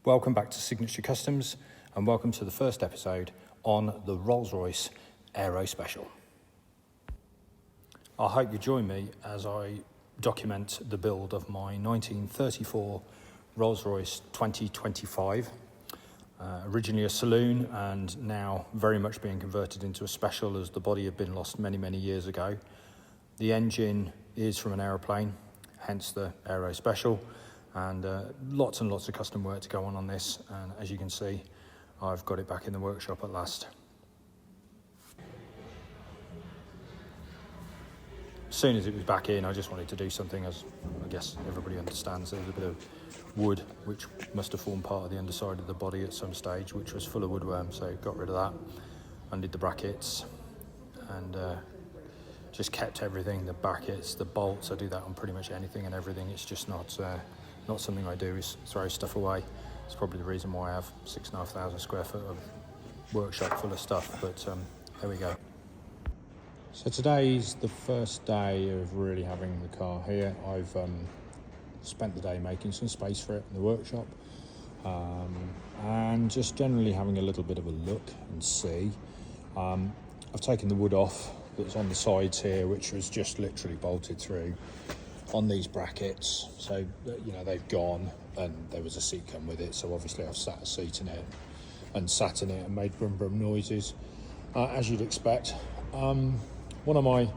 Welcome back to Signature Customs and welcome to the first episode on the Rolls Royce Aero Special. I hope you join me as I document the build of my 1934 Rolls Royce 2025. Originally a saloon and now very much being converted into a special as the body had been lost many years ago. The engine is from an aeroplane, hence the Aero Special. And lots and lots of custom work to go on this, and as you can see I've got it back in the workshop at last. As soon as it was back in I just wanted to do something, as I guess everybody understands. There was a bit of wood which must have formed part of the underside of the body at some stage, which was full of woodworm, so got rid of that, undid the brackets and just kept everything, the brackets, the bolts. I do that on pretty much anything and everything. It's just not something I do is throw stuff away. It's probably the reason why I have 6,500 square foot of workshop full of stuff, but there we go. So today's the first day of really having the car here. I've spent the day making some space for it in the workshop and just generally having a little bit of a look and see. I've taken the wood off that's on the sides here, which was just literally bolted through on these brackets, so you know they've gone, and there was a seat come with it, so obviously I've sat a seat in it and sat in it and made brum noises as you'd expect. One of my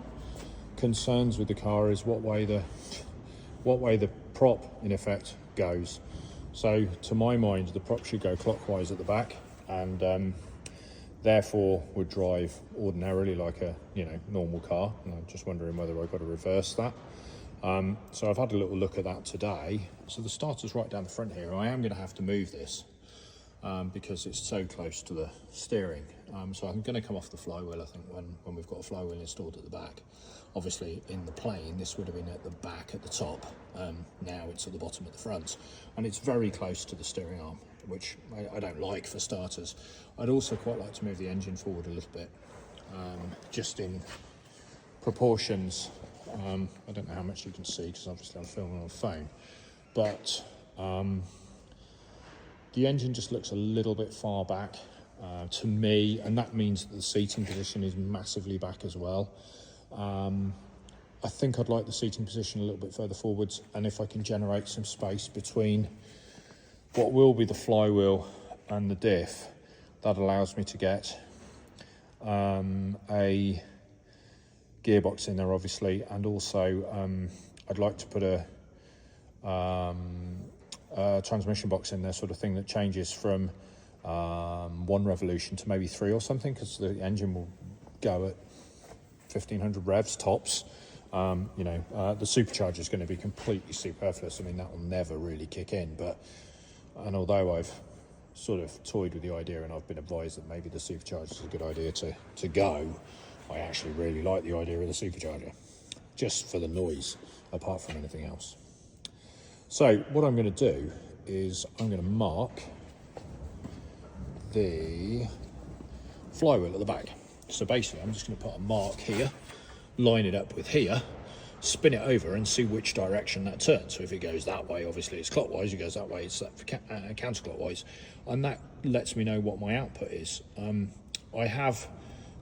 concerns with the car is what way the prop in effect goes. So to my mind the prop should go clockwise at the back and therefore would drive ordinarily like a normal car, and I'm just wondering whether I've got to reverse that. So I've had a little look at that today. So the starter's right down the front here. I am going to have to move this because it's so close to the steering. So I'm going to come off the flywheel, I think, when we've got a flywheel installed at the back. Obviously in the plane this would have been at the back at the top. Now it's at the bottom at the front, and it's very close to the steering arm, which I don't like for starters. I'd also quite like to move the engine forward a little bit, just in proportions. I don't know how much you can see because obviously I'm filming on a phone, but the engine just looks a little bit far back to me, and that means that the seating position is massively back as well. I think I'd like the seating position a little bit further forwards, and if I can generate some space between what will be the flywheel and the diff, that allows me to get a gearbox in there obviously, and also I'd like to put a transmission box in there, sort of thing that changes from 1 revolution to maybe 3 or something, because the engine will go at 1500 revs tops. The supercharger is going to be completely superfluous. I mean, that will never really kick in, and although I've sort of toyed with the idea and I've been advised that maybe the supercharger is a good idea to go, I actually really like the idea of the supercharger, just for the noise, apart from anything else. So what I'm going to do is I'm going to mark the flywheel at the back. So basically I'm just going to put a mark here, line it up with here, spin it over and see which direction that turns. So if it goes that way, obviously it's clockwise. If it goes that way, it's counterclockwise, and that lets me know what my output is. I have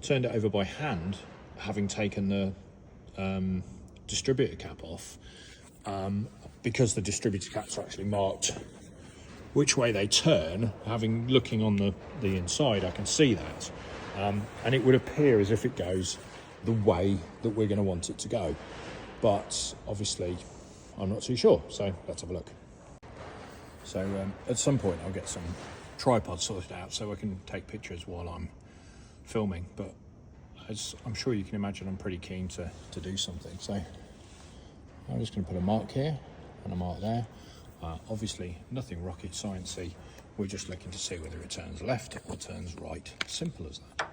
turned it over by hand, having taken the distributor cap off, because the distributor caps are actually marked which way they turn. Looking on the inside, I can see that, and it would appear as if it goes the way that we're going to want it to go, but obviously I'm not too sure, so let's have a look. So at some point I'll get some tripods sorted out so I can take pictures while I'm filming, but as I'm sure you can imagine, I'm pretty keen to do something. So I'm just going to put a mark here and a mark there. Obviously nothing rocket sciencey, we're just looking to see whether it turns left or turns right. Simple as that.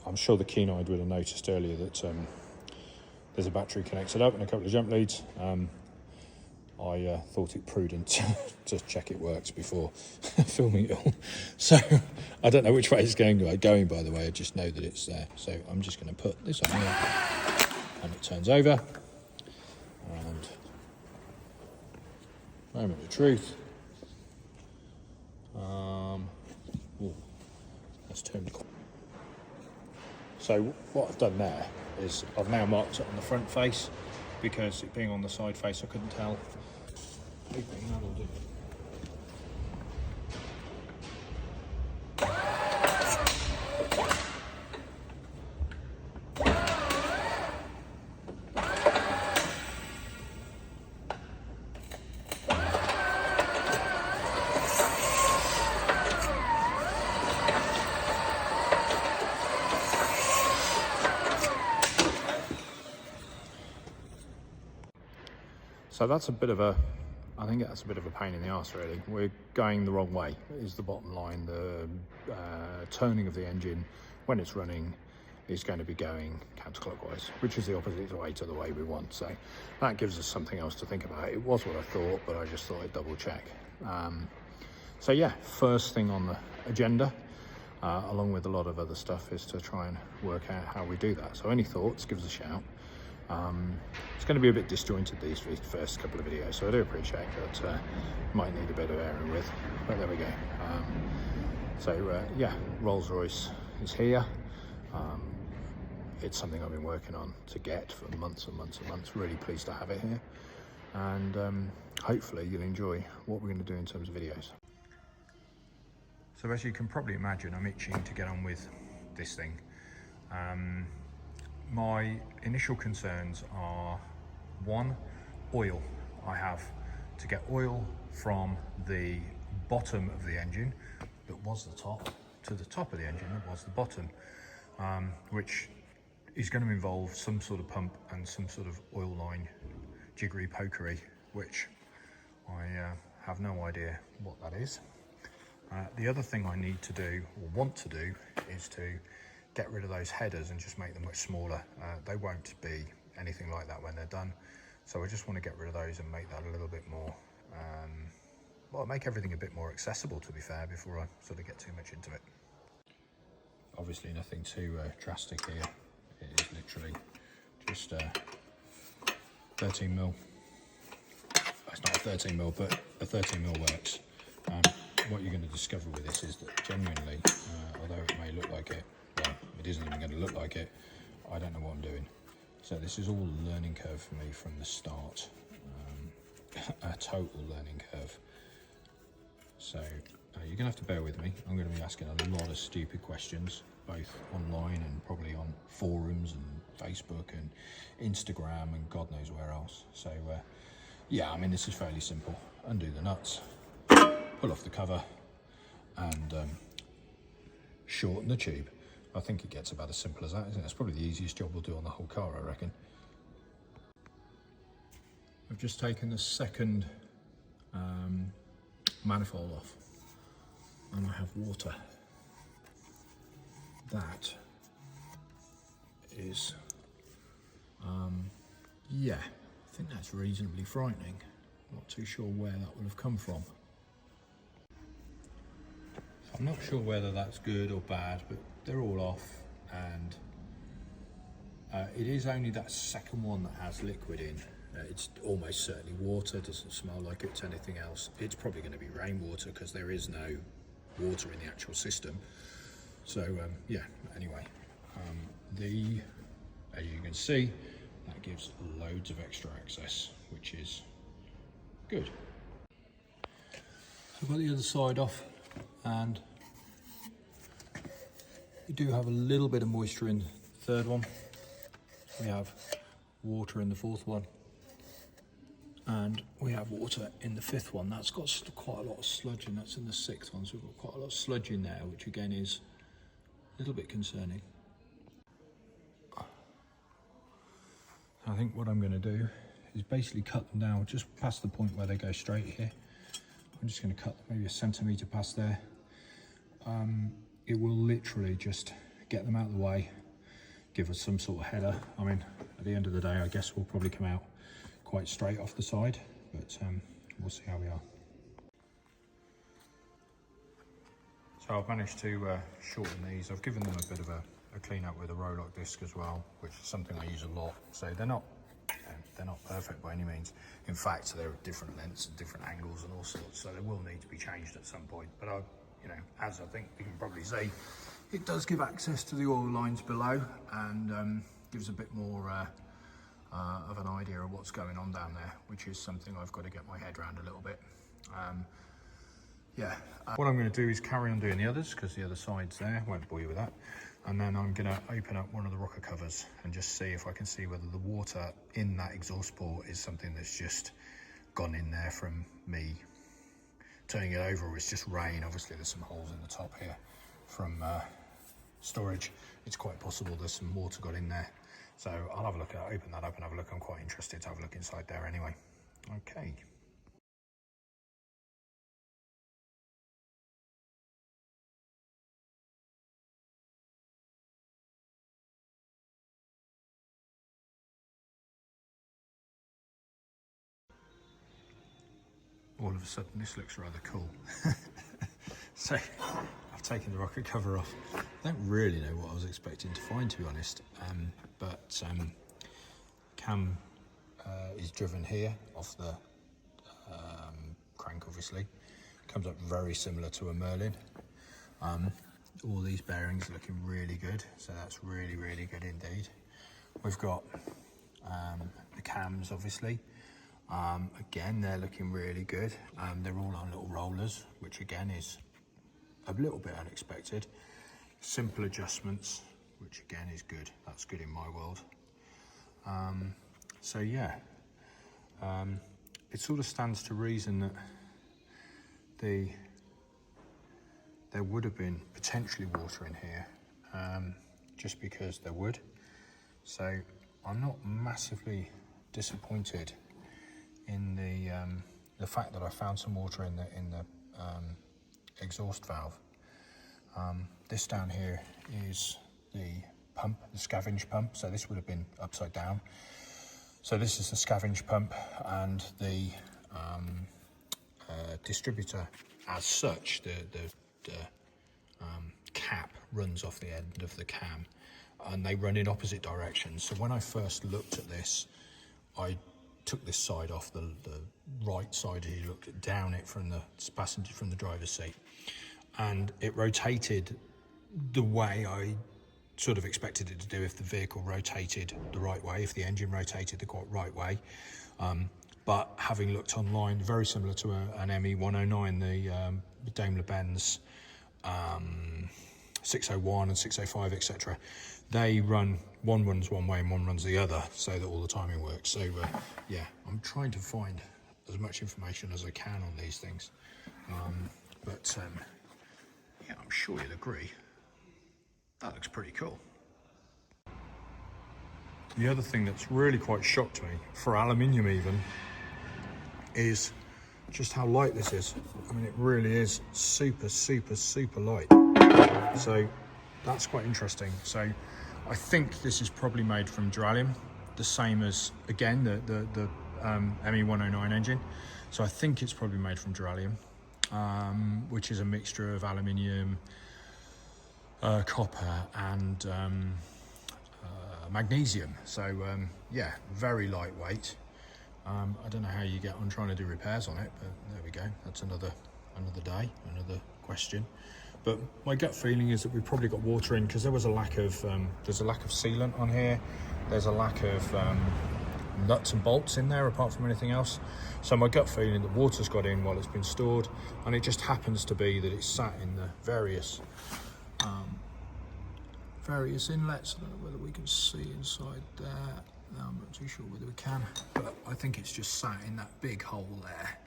I'm sure the keen-eyed would have noticed earlier that there's a battery connected up and a couple of jump leads. I thought it prudent to check it works before filming it all. So I don't know which way it's going by the way, I just know that it's there. So I'm just going to put this on here and it turns over, and moment of truth. Let's turn the corner. So what I've done there is I've now marked it on the front face, because it being on the side face I couldn't tell. Hoping that'll do. So that's a bit of a, I think that's a bit of a pain in the arse really. We're going the wrong way, is the bottom line. The turning of the engine when it's running is going to be going counterclockwise, which is the opposite way to the way we want. So that gives us something else to think about. It was what I thought, but I just thought I'd double check. So yeah, first thing on the agenda, along with a lot of other stuff, is to try and work out how we do that. So any thoughts, give us a shout. It's going to be a bit disjointed these first couple of videos, so I do appreciate that. Might need a bit of airing with, but there we go. Yeah, Rolls Royce is here. It's something I've been working on to get for months and months and months. Really pleased to have it here, and hopefully you'll enjoy what we're going to do in terms of videos. So as you can probably imagine, I'm itching to get on with this thing. My initial concerns are, one, oil. I have to get oil from the bottom of the engine that was the top to the top of the engine that was the bottom, which is going to involve some sort of pump and some sort of oil line jiggery pokery, which I have no idea what that is. The other thing I need to do, or want to do, is to get rid of those headers and just make them much smaller. They won't be anything like that when they're done, so I just want to get rid of those and make that a little bit more, well, make everything a bit more accessible, to be fair, before I sort of get too much into it. Obviously nothing too drastic here. It is literally just 13mm. It's not a 13mm, but a 13mm works. What you're going to discover with this is that genuinely, although it may look like it, well, it isn't even going to look like it, I don't know what I'm doing. So this is all a learning curve for me from the start, a total learning curve. So you're going to have to bear with me. I'm going to be asking a lot of stupid questions, both online and probably on forums and Facebook and Instagram and God knows where else. So yeah, I mean, this is fairly simple. Undo the nuts, pull off the cover, and shorten the tube. I think it gets about as simple as that, isn't it? It's probably the easiest job we'll do on the whole car, I reckon. I've just taken the second manifold off, and I have water. That is, yeah, I think that's reasonably frightening. Not too sure where that would have come from. So I'm not sure whether that's good or bad, but they're all off, and it is only that second one that has liquid in. It's almost certainly water, doesn't smell like it's anything else. It's probably going to be rainwater because there is no water in the actual system. So yeah, anyway, as you can see, that gives loads of extra access, which is good. So I've got the other side off, and we do have a little bit of moisture in the third one. We have water in the fourth one, and we have water in the fifth one. That's got quite a lot of sludge, and that's in the sixth one, so we've got quite a lot of sludge in there, which again is a little bit concerning. I think what I'm going to do is basically cut them down just past the point where they go straight here. I'm just going to cut maybe a centimetre past there. It will literally just get them out of the way, give us some sort of header. I mean, at the end of the day, I guess we'll probably come out quite straight off the side, but we'll see how we are. So I've managed to shorten these. I've given them a bit of a clean up with a Rolock disc as well, which is something I use a lot. So they're not they're not perfect by any means. In fact, they're at different lengths and different angles and all sorts, so they will need to be changed at some point. But you know, as I think you can probably see, it does give access to the oil lines below, and gives a bit more of an idea of what's going on down there, which is something I've got to get my head around a little bit. Yeah. What I'm going to do is carry on doing the others, because the other side's there, won't bore you with that. And then I'm going to open up one of the rocker covers and just see if I can see whether the water in that exhaust port is something that's just gone in there from me turning it over, or it's just rain. Obviously there's some holes in the top here from storage. It's quite possible there's some water got in there. So I'll have a look at it, open that up and have a look. I'm quite interested to have a look inside there anyway. Okay. All of a sudden this looks rather cool. So I've taken the rocket cover off. I don't really know what I was expecting to find, to be honest, but cam is driven here off the crank, obviously. Comes up very similar to a Merlin. All these bearings are looking really good, so that's really, really good indeed. We've got the cams, obviously. Again, they're looking really good. They're all on little rollers, which again is a little bit unexpected. Simple adjustments, which again is good. That's good in my world. So yeah, it sort of stands to reason that there would have been potentially water in here, just because there would. So I'm not massively disappointed in the fact that I found some water in the exhaust valve. This down here is the pump, the scavenge pump. So this would have been upside down. So this is the scavenge pump, and the distributor as such, the cap runs off the end of the cam, and they run in opposite directions. So when I first looked at this, I took this side off, the right side here, looked down it from the passenger, from the driver's seat, and it rotated the way I sort of expected it to do if the vehicle rotated the right way, if the engine rotated the right way. But having looked online, very similar to an ME109, the Daimler-Benz 601 and 605, etc. They run, one runs one way and one runs the other, so that all the timing works. So yeah, I'm trying to find as much information as I can on these things. But yeah, I'm sure you'll agree, that looks pretty cool. The other thing that's really quite shocked me, for aluminium even, is just how light this is. I mean, it really is super, super, super light. So that's quite interesting. So I think this is probably made from duralium, the same as, again, the ME109 engine. So I think it's probably made from duralium, which is a mixture of aluminium, copper and magnesium. So yeah, very lightweight. I don't know how you get on trying to do repairs on it, but there we go. That's another day, another question. But my gut feeling is that we've probably got water in, because there was a lack of there's a lack of sealant on here. There's a lack of nuts and bolts in there, apart from anything else. So my gut feeling that water's got in while it's been stored, and it just happens to be that it's sat in the various inlets. I don't know whether we can see inside there. No, I'm not too sure whether we can, but I think it's just sat in that big hole there,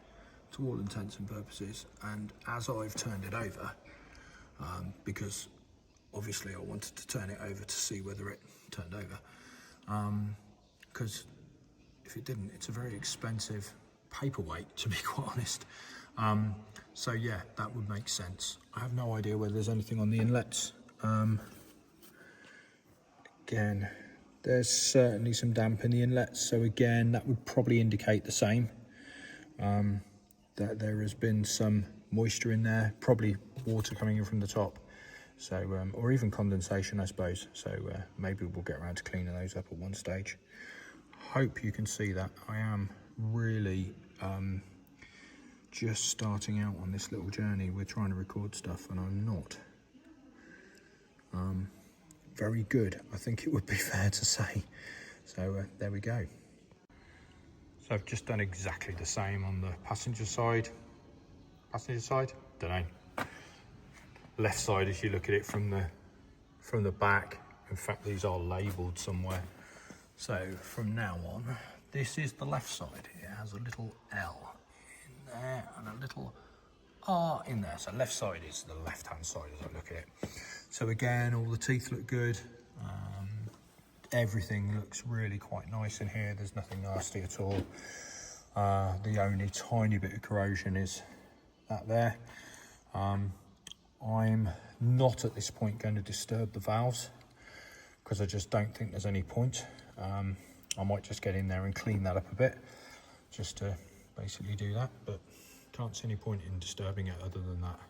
to all intents and purposes. And as I've turned it over, because obviously I wanted to turn it over to see whether it turned over, because if it didn't, it's a very expensive paperweight, to be quite honest. So yeah, that would make sense. I have no idea whether there's anything on the inlets. Again, there's certainly some damp in the inlets, so again, that would probably indicate the same, that there has been some moisture in there, probably water coming in from the top, so or even condensation, I suppose. So maybe we'll get around to cleaning those up at one stage. hope you can see that I am really just starting out on this little journey. We're trying to record stuff and I'm not very good, I think it would be fair to say. So there we go. So I've just done exactly the same on the passenger side. Don't know. Left side, if you look at it from the back. In fact, these are labelled somewhere. So from now on, this is the left side. It has a little L in there and a little R in there. So left side is the left-hand side as I look at it. So again, all the teeth look good. Everything looks really quite nice in here. There's nothing nasty at all. The only tiny bit of corrosion is that there. I'm not at this point going to disturb the valves because I just don't think there's any point. I might just get in there and clean that up a bit just to basically do that, but can't see any point in disturbing it other than that.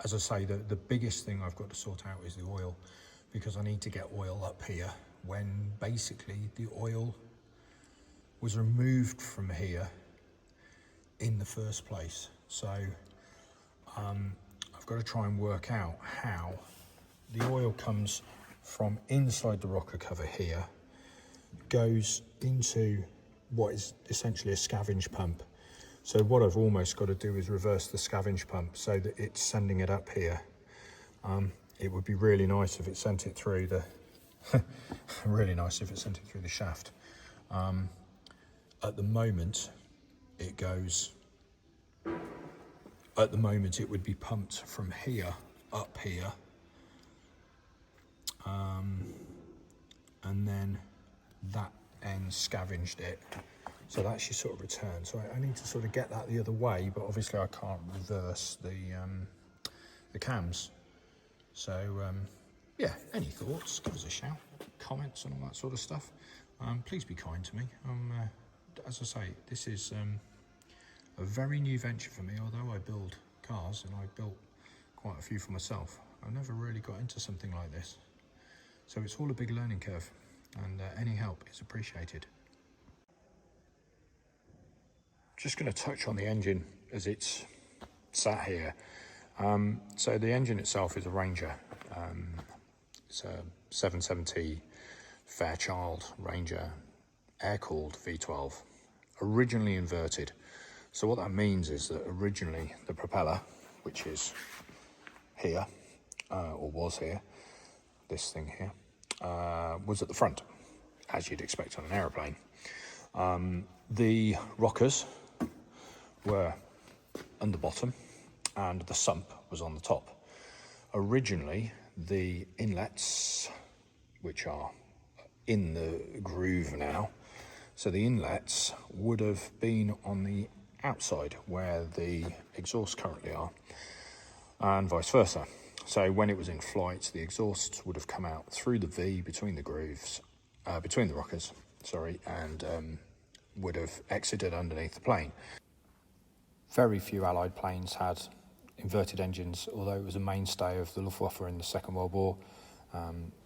As I say, the biggest thing I've got to sort out is the oil, because I need to get oil up here when basically the oil was removed from here in the first place. So I've got to try and work out how the oil comes from inside the rocker cover here, goes into what is essentially a scavenge pump. So what I've almost got to do is reverse the scavenge pump so that it's sending it up here. It would be really nice if it sent it through the really nice if it sent it through the shaft. At the moment it goes, at the moment it would be pumped from here up here, and then that end scavenged it. So that's your sort of return. So I need to sort of get that the other way, but obviously I can't reverse the cams. So yeah, any thoughts, give us a shout, comments and all that sort of stuff. Please be kind to me. As I say, this is a very new venture for me, although I build cars and I built quite a few for myself. I've never really got into something like this. So it's all a big learning curve, and any help is appreciated. Just going to touch on the engine as it's sat here. So the engine itself is a Ranger. It's a 770 Fairchild Ranger Aircooled V12, originally inverted. So what that means is that originally the propeller, which is here, or was here, this thing here, was at the front, as you'd expect on an aeroplane. The rockers were on the bottom and the sump was on the top. Originally, the inlets, which are in the groove now, so the inlets would have been on the outside where the exhausts currently are, and vice versa. So when it was in flight, the exhausts would have come out through the V between the grooves, between the rockers, sorry, and would have exited underneath the plane. Very few Allied planes had inverted engines, although it was a mainstay of the Luftwaffe in the Second World War.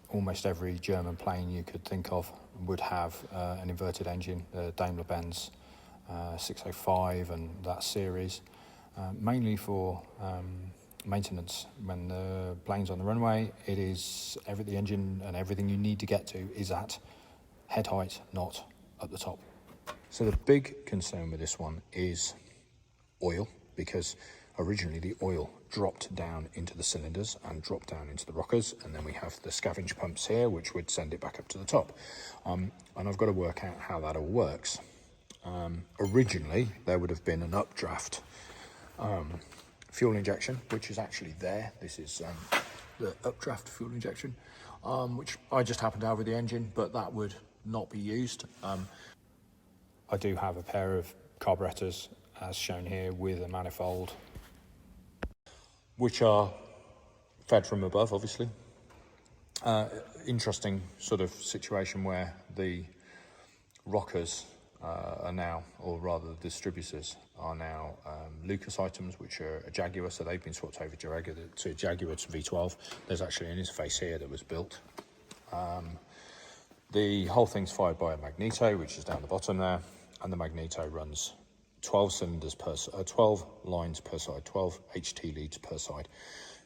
Almost every German plane you could think of would have an inverted engine, the Daimler-Benz 605 and that series, mainly for maintenance. When the plane's on the runway, it is the engine and everything you need to get to is at head height, not at the top. So the big concern with this one is oil, because originally the oil dropped down into the cylinders and dropped down into the rockers, and then we have the scavenge pumps here which would send it back up to the top, and I've got to work out how that all works. Originally there would have been an updraft fuel injection, which is actually there. This is the updraft fuel injection, which I just happen to have with the engine, but that would not be used. I do have a pair of carburetors, as shown here, with a manifold, which are fed from above, obviously. Interesting sort of situation where the rockers are now, or rather the distributors are now Lucas items, which are a Jaguar, so they've been swapped over to Jaguar to V12. There's actually an interface here that was built. The whole thing's fired by a magneto, which is down the bottom there, and the magneto runs 12 cylinders per 12 lines per side, 12 HT leads per side.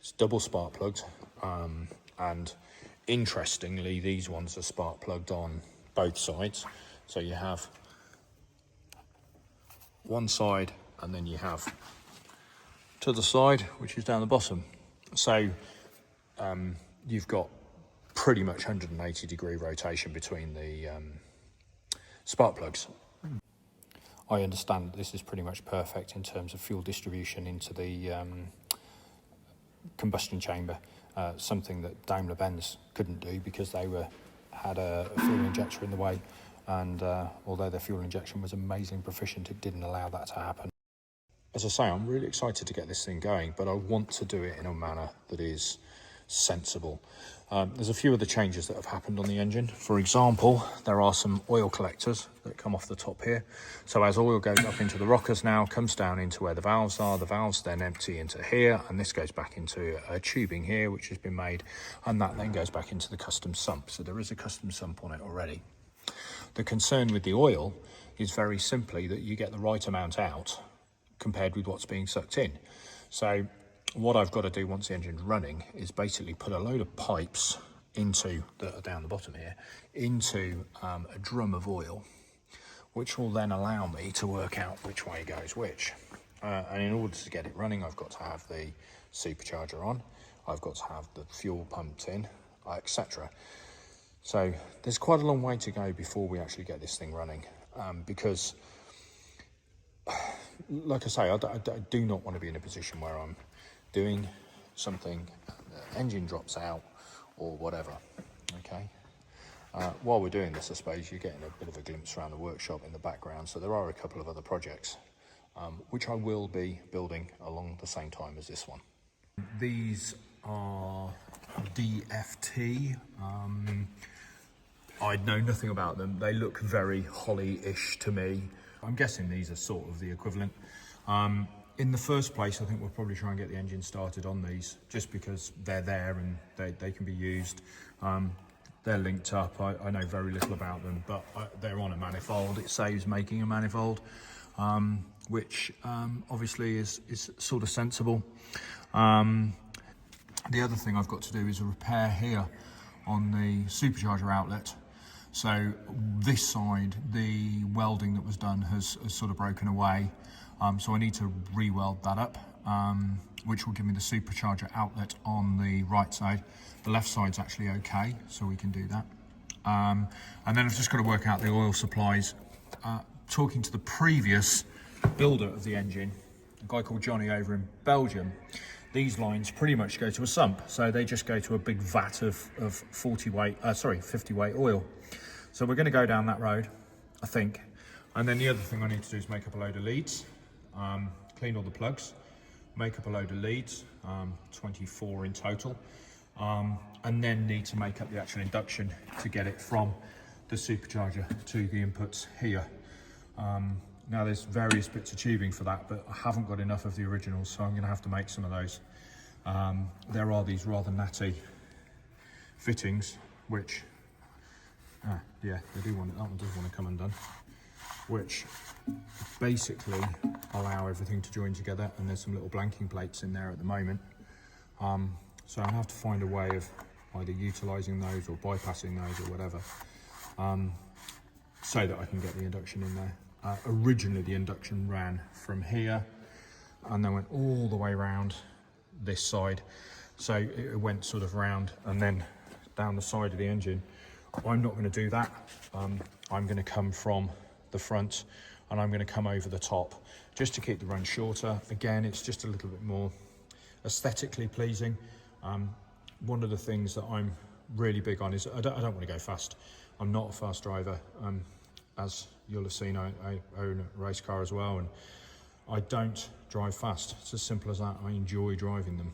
It's double spark plugged, and interestingly, these ones are spark plugged on both sides. So you have one side, and then you have to the side, which is down the bottom. So you've got pretty much 180-degree rotation between the spark plugs. I understand this is pretty much perfect in terms of fuel distribution into the combustion chamber, something that Daimler-Benz couldn't do because they had a fuel injector in the way, and although their fuel injection was amazingly proficient, it didn't allow that to happen. As I say, I'm really excited to get this thing going, but I want to do it in a manner that is sensible. There's a few other changes that have happened on the engine. For example, there are some oil collectors that come off the top here. So as oil goes up into the rockers now, comes down into where the valves are, the valves then empty into here, and this goes back into a tubing here, which has been made, and that then goes back into the custom sump. So there is a custom sump on it already. The concern with the oil is very simply that you get the right amount out compared with what's being sucked in. So what I've got to do once the engine's running is basically put a load of pipes into, that are down the bottom here, into a drum of oil, which will then allow me to work out which way goes which. And in order to get it running, I've got to have the supercharger on, I've got to have the fuel pumped in, etc. So there's quite a long way to go before we actually get this thing running, because, like I say, I do not want to be in a position where I'm doing something, the engine drops out or whatever. Okay. While we're doing this, I suppose you're getting a bit of a glimpse around the workshop in the background. So there are a couple of other projects which I will be building along the same time as this one. These are DFT. I know nothing about them. They look very Holly-ish to me. I'm guessing these are sort of the equivalent. In the first place, I think we'll probably try and get the engine started on these, just because they're there and they can be used. They're linked up. I know very little about them, but they're on a manifold. It saves making a manifold, which obviously is sort of sensible. The other thing I've got to do is a repair here on the supercharger outlet. So this side, the welding that was done has sort of broken away. So I need to re-weld that up, which will give me the supercharger outlet on the right side. The left side's actually okay, so we can do that. And then I've just got to work out the oil supplies. Talking to the previous builder of the engine, a guy called Johnny over in Belgium, these lines pretty much go to a sump. So they just go to a big vat of 50 weight oil. So we're going to go down that road, I think. And then the other thing I need to do is make up a load of leads, clean all the plugs, make up a load of leads, 24 in total, and then need to make up the actual induction to get it from the supercharger to the inputs here. Now there's various bits of tubing for that, but I haven't got enough of the originals, so I'm going to have to make some of those. There are these rather natty fittings, which, yeah, they do want it. That one does want to come undone, which basically allow everything to join together, and there's some little blanking plates in there at the moment. So I'll have to find a way of either utilising those or bypassing those or whatever, so that I can get the induction in there. Originally the induction ran from here and then went all the way around this side, so it went sort of round and then down the side of the engine. I'm not going to do that. I'm going to come from the front and I'm going to come over the top just to keep the run shorter. Again, it's just a little bit more aesthetically pleasing. One of the things that I'm really big on is I don't want to go fast. I'm not a fast driver. As you'll have seen, I own a race car as well, and I don't drive fast. It's as simple as that. I enjoy driving them,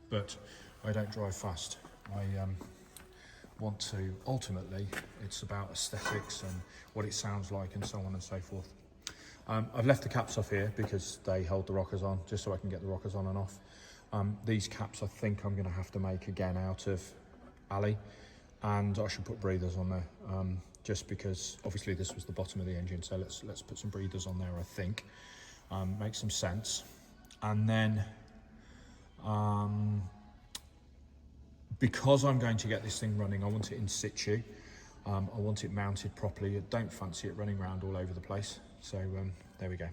but I don't drive fast. I want to, ultimately, it's about aesthetics and what it sounds like and so on and so forth. I've left the caps off here because they hold the rockers on, just so I can get the rockers on and off. These caps I think I'm going to have to make again out of alley. and I should put breathers on there, just because obviously this was the bottom of the engine, so let's put some breathers on there, I think. Makes some sense. And then because I'm going to get this thing running, I want it in situ. I want it mounted properly. I don't fancy it running around all over the place. So there we go.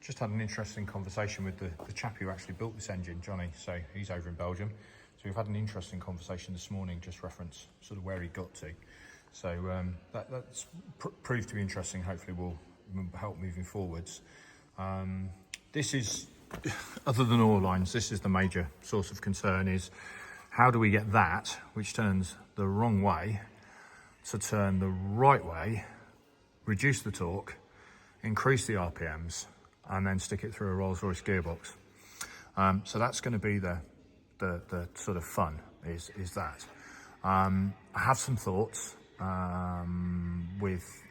Just had an interesting conversation with the chap who actually built this engine, Johnny. So he's over in Belgium. So we've had an interesting conversation this morning, just reference sort of where he got to. So that's proved to be interesting. Hopefully will help moving forwards. This is, other than oil lines, this is the major source of concern, is how do we get that, which turns the wrong way, to turn the right way, reduce the torque, increase the RPMs, and then stick it through a Rolls Royce gearbox. So that's going to be the sort of fun, is that. I have some thoughts with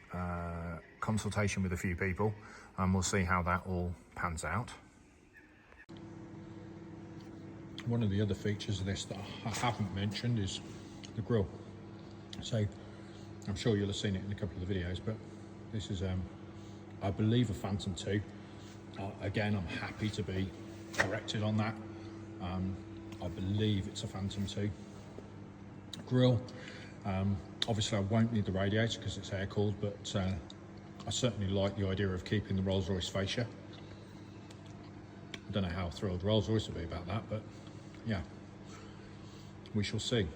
consultation with a few people, and we'll see how that all pans out. One of the other features of this that I haven't mentioned is the grille. So I'm sure you'll have seen it in a couple of the videos, but this is I believe a Phantom 2. Again, I'm happy to be corrected on that. I believe it's a Phantom 2 grille. Obviously I won't need the radiator because it's air-cooled, but I certainly like the idea of keeping the Rolls Royce fascia. I don't know how thrilled Rolls Royce will be about that, but yeah, we shall see.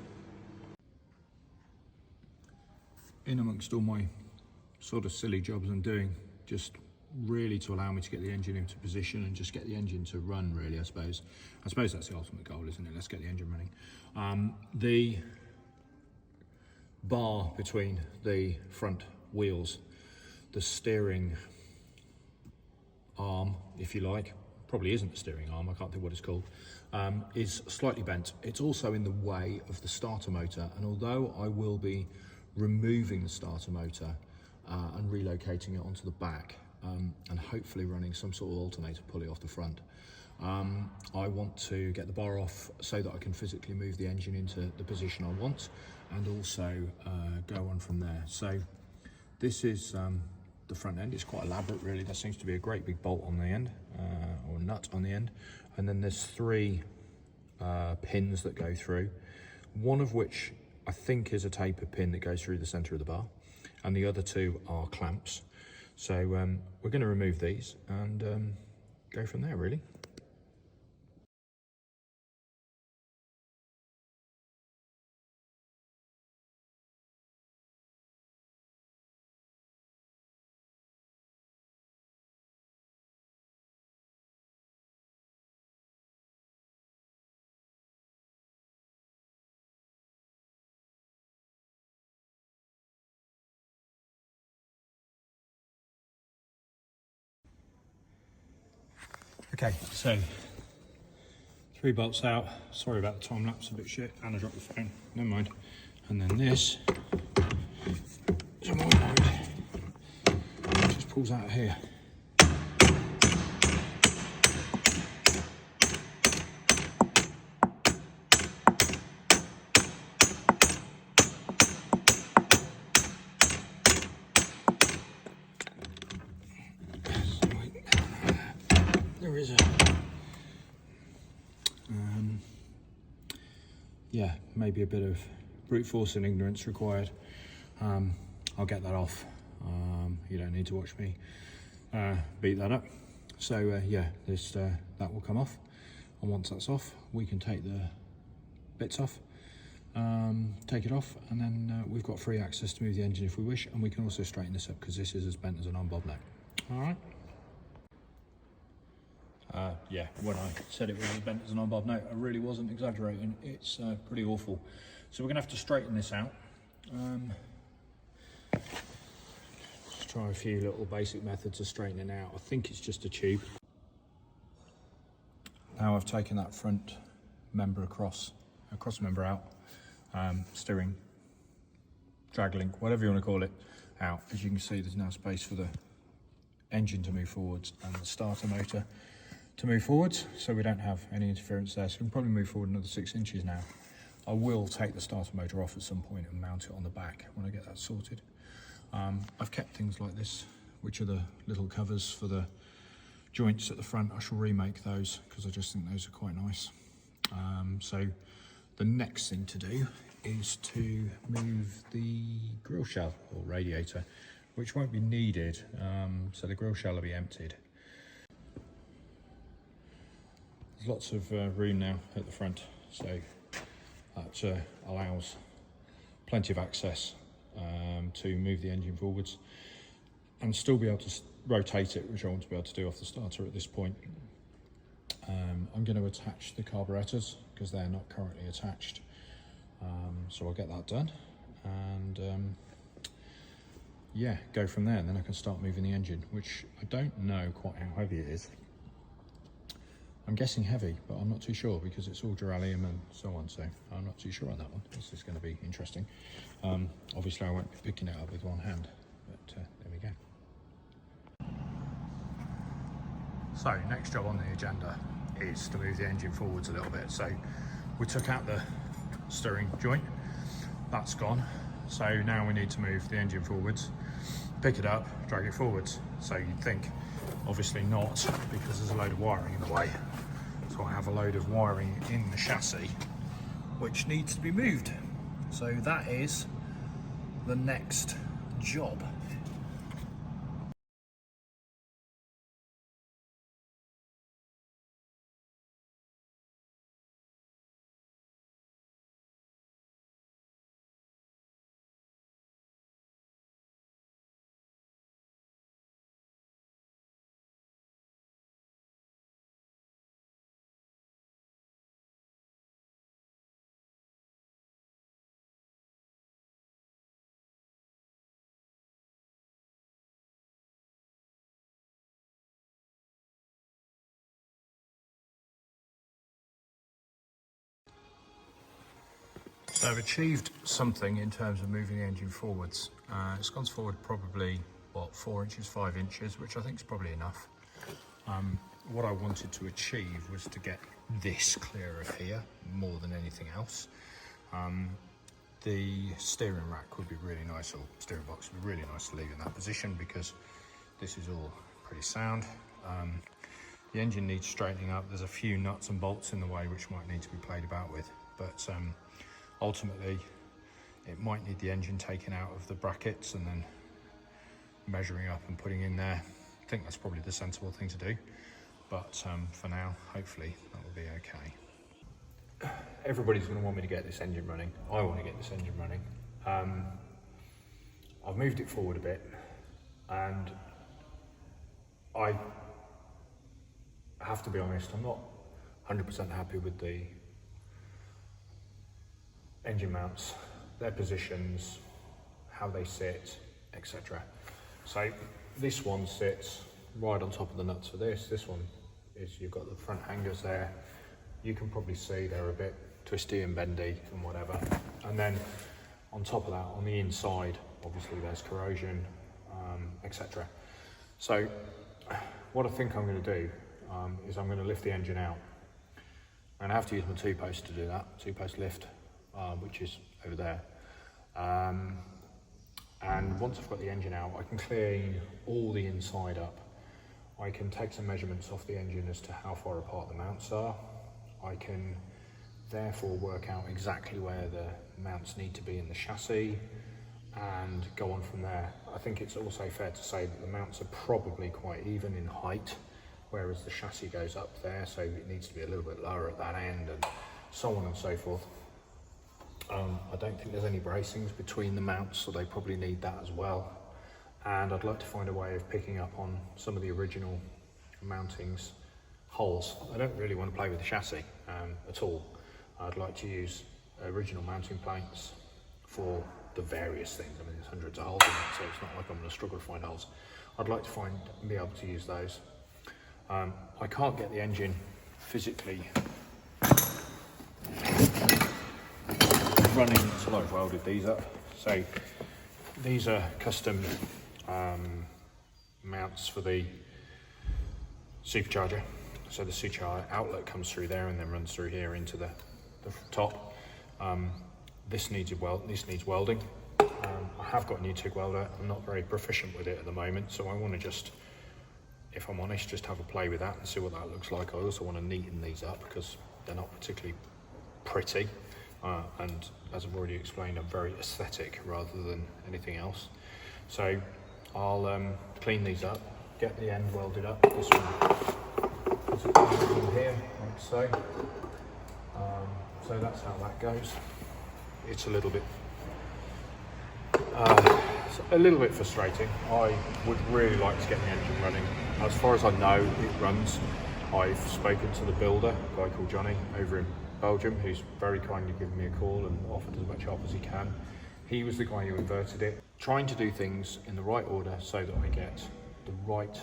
In amongst all my sort of silly jobs I'm doing, just really to allow me to get the engine into position and just get the engine to run, really, I suppose. I suppose that's the ultimate goal, isn't it? Let's get the engine running. The bar between the front wheels, the steering arm, if you like, probably isn't the steering arm, I can't think what it's called, is slightly bent. It's also in the way of the starter motor, and although I will be removing the starter motor and relocating it onto the back, and hopefully running some sort of alternator pulley off the front, I want to get the bar off so that I can physically move the engine into the position I want, and also go on from there. So this is the front end. It's quite elaborate, really. There seems to be a great big bolt on the end, or nut on the end, and then there's 3 pins that go through, one of which I think is a taper pin that goes through the center of the bar, and the other 2 are clamps. So we're going to remove these and go from there, really. Okay, so 3 bolts out. Sorry about the time lapse, a bit shit, and I dropped the phone. Never mind. And then this is a more load. Just pulls out of here. There is a yeah, maybe a bit of brute force and ignorance required. I'll get that off. You don't need to watch me beat that up. So yeah, this that will come off, and once that's off, we can take the bits off, take it off, and then we've got free access to move the engine if we wish, and we can also straighten this up because this is as bent as an on-bob note. All right. Yeah, when I said it was as bent as an on-bob note, I really wasn't exaggerating. It's pretty awful. So we're going to have to straighten this out. Just try a few little basic methods of straightening out. I think it's just a tube. Now I've taken that front member cross member out, steering, drag link, whatever you want to call it, out. As you can see, there's now space for the engine to move forwards and the starter motor to move forwards, so we don't have any interference there. So we can probably move forward another 6 inches now. I will take the starter motor off at some point and mount it on the back when I get that sorted. I've kept things like this, which are the little covers for the joints at the front. I shall remake those because I just think those are quite nice. So the next thing to do is to move the grill shell or radiator, which won't be needed, so the grill shell will be emptied. There's lots of room now at the front, so that allows plenty of access to move the engine forwards and still be able to rotate it, which I want to be able to do off the starter at this point. I'm going to attach the carburetors because they're not currently attached, so I'll get that done and yeah, go from there, and then I can start moving the engine, which I don't know quite how heavy it is. I'm guessing heavy, but I'm not too sure because it's all durallium and so on, so I'm not too sure on that one. This is going to be interesting. Obviously I won't be picking it up with one hand, but there we go. So next job on the agenda is to move the engine forwards a little bit. So we took out the steering joint, that's gone. So now we need to move the engine forwards, pick it up, drag it forwards. So you'd think, obviously not, because there's a load of wiring in the way. So I have a load of wiring in the chassis, which needs to be moved. So that is the next job. So I've achieved something in terms of moving the engine forwards. It's gone forward probably, what, 4 inches, 5 inches, which I think is probably enough. What I wanted to achieve was to get this clear of here more than anything else. The steering rack would be really nice, or steering box would be really nice to leave in that position because this is all pretty sound. The engine needs straightening up. There's a few nuts and bolts in the way which might need to be played about with, but ultimately it might need the engine taken out of the brackets and then measuring up and putting in there. I think that's probably the sensible thing to do, but for now, hopefully that will be okay. Everybody's going to want me to get this engine running. I want to get this engine running. I've moved it forward a bit, and I have to be honest, I'm not 100% happy with the engine mounts, their positions, how they sit, etc. So this one sits right on top of the nuts for this. This one is, you've got the front hangers there. You can probably see they're a bit twisty and bendy and whatever. And then on top of that, on the inside, obviously there's corrosion, etc. So what I think I'm going to do is I'm going to lift the engine out. And I have to use my 2-post to do that, 2-post lift, which is over there. And once I've got the engine out, I can clean all the inside up. I can take some measurements off the engine as to how far apart the mounts are. I can therefore work out exactly where the mounts need to be in the chassis and go on from there. I think it's also fair to say that the mounts are probably quite even in height, whereas the chassis goes up there, so it needs to be a little bit lower at that end and so on and so forth. I don't think there's any bracings between the mounts, so they probably need that as well. And I'd like to find a way of picking up on some of the original mountings holes. I don't really want to play with the chassis at all. I'd like to use original mounting planks for the various things. I mean, there's hundreds of holes in it, so it's not like I'm going to struggle to find holes. I'd like to be able to use those. I can't get the engine physically running until I've welded these up. So these are custom mounts for the supercharger. So the supercharger outlet comes through there and then runs through here into the top. This needs welding. I have got a new TIG welder. I'm not very proficient with it at the moment, so I want to just, if I'm honest, just have a play with that and see what that looks like. I also want to neaten these up because they're not particularly pretty, and as I've already explained, I'm very aesthetic rather than anything else. So I'll clean these up, get the end welded up. This one in here, like so. So that's how that goes. It's a little bit frustrating. I would really like to get the engine running. As far as I know, it runs. I've spoken to the builder, a guy called Johnny over in Belgium, who's very kindly given me a call and offered as much help as he can. He was the guy who inverted it. Trying to do things in the right order so that I get the right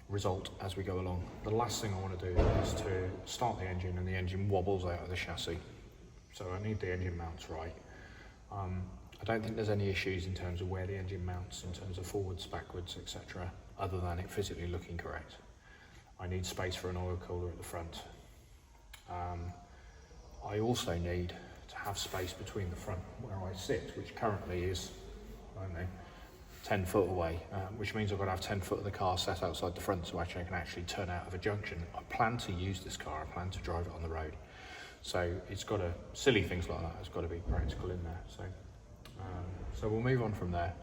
result as we go along. The last thing I want to do is to start the engine and the engine wobbles out of the chassis. So I need the engine mounts right. I don't think there's any issues in terms of where the engine mounts, in terms of forwards, backwards, etc., other than it physically looking correct. I need space for an oil cooler at the front. I also need to have space between the front where I sit, which currently is, I don't know, 10 foot away, which means I've got to have 10 foot of the car set outside the front so I can actually turn out of a junction. I plan to use this car, I plan to drive it on the road. So it's got to, silly things like that, it's got to be practical in there. So we'll move on from there.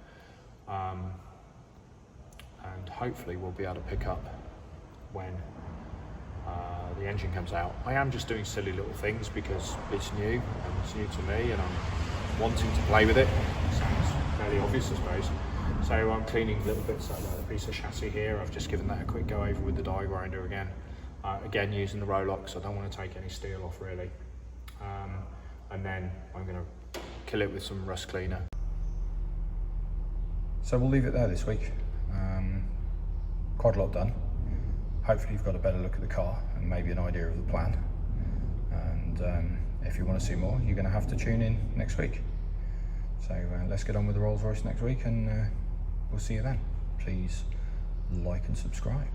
And hopefully we'll be able to pick up when the engine comes out. I am just doing silly little things because it's new and it's new to me and I'm wanting to play with it. Sounds fairly obvious, I suppose. So I'm cleaning little bits like that. A piece of chassis here, I've just given that a quick go over with the die grinder again. Again, using the Rolex, I don't want to take any steel off really. And then I'm going to kill it with some rust cleaner. So we'll leave it there this week. Quite a lot done. Hopefully you've got a better look at the car and maybe an idea of the plan. And if you want to see more, you're going to have to tune in next week. So let's get on with the Rolls Royce next week and we'll see you then. Please like and subscribe.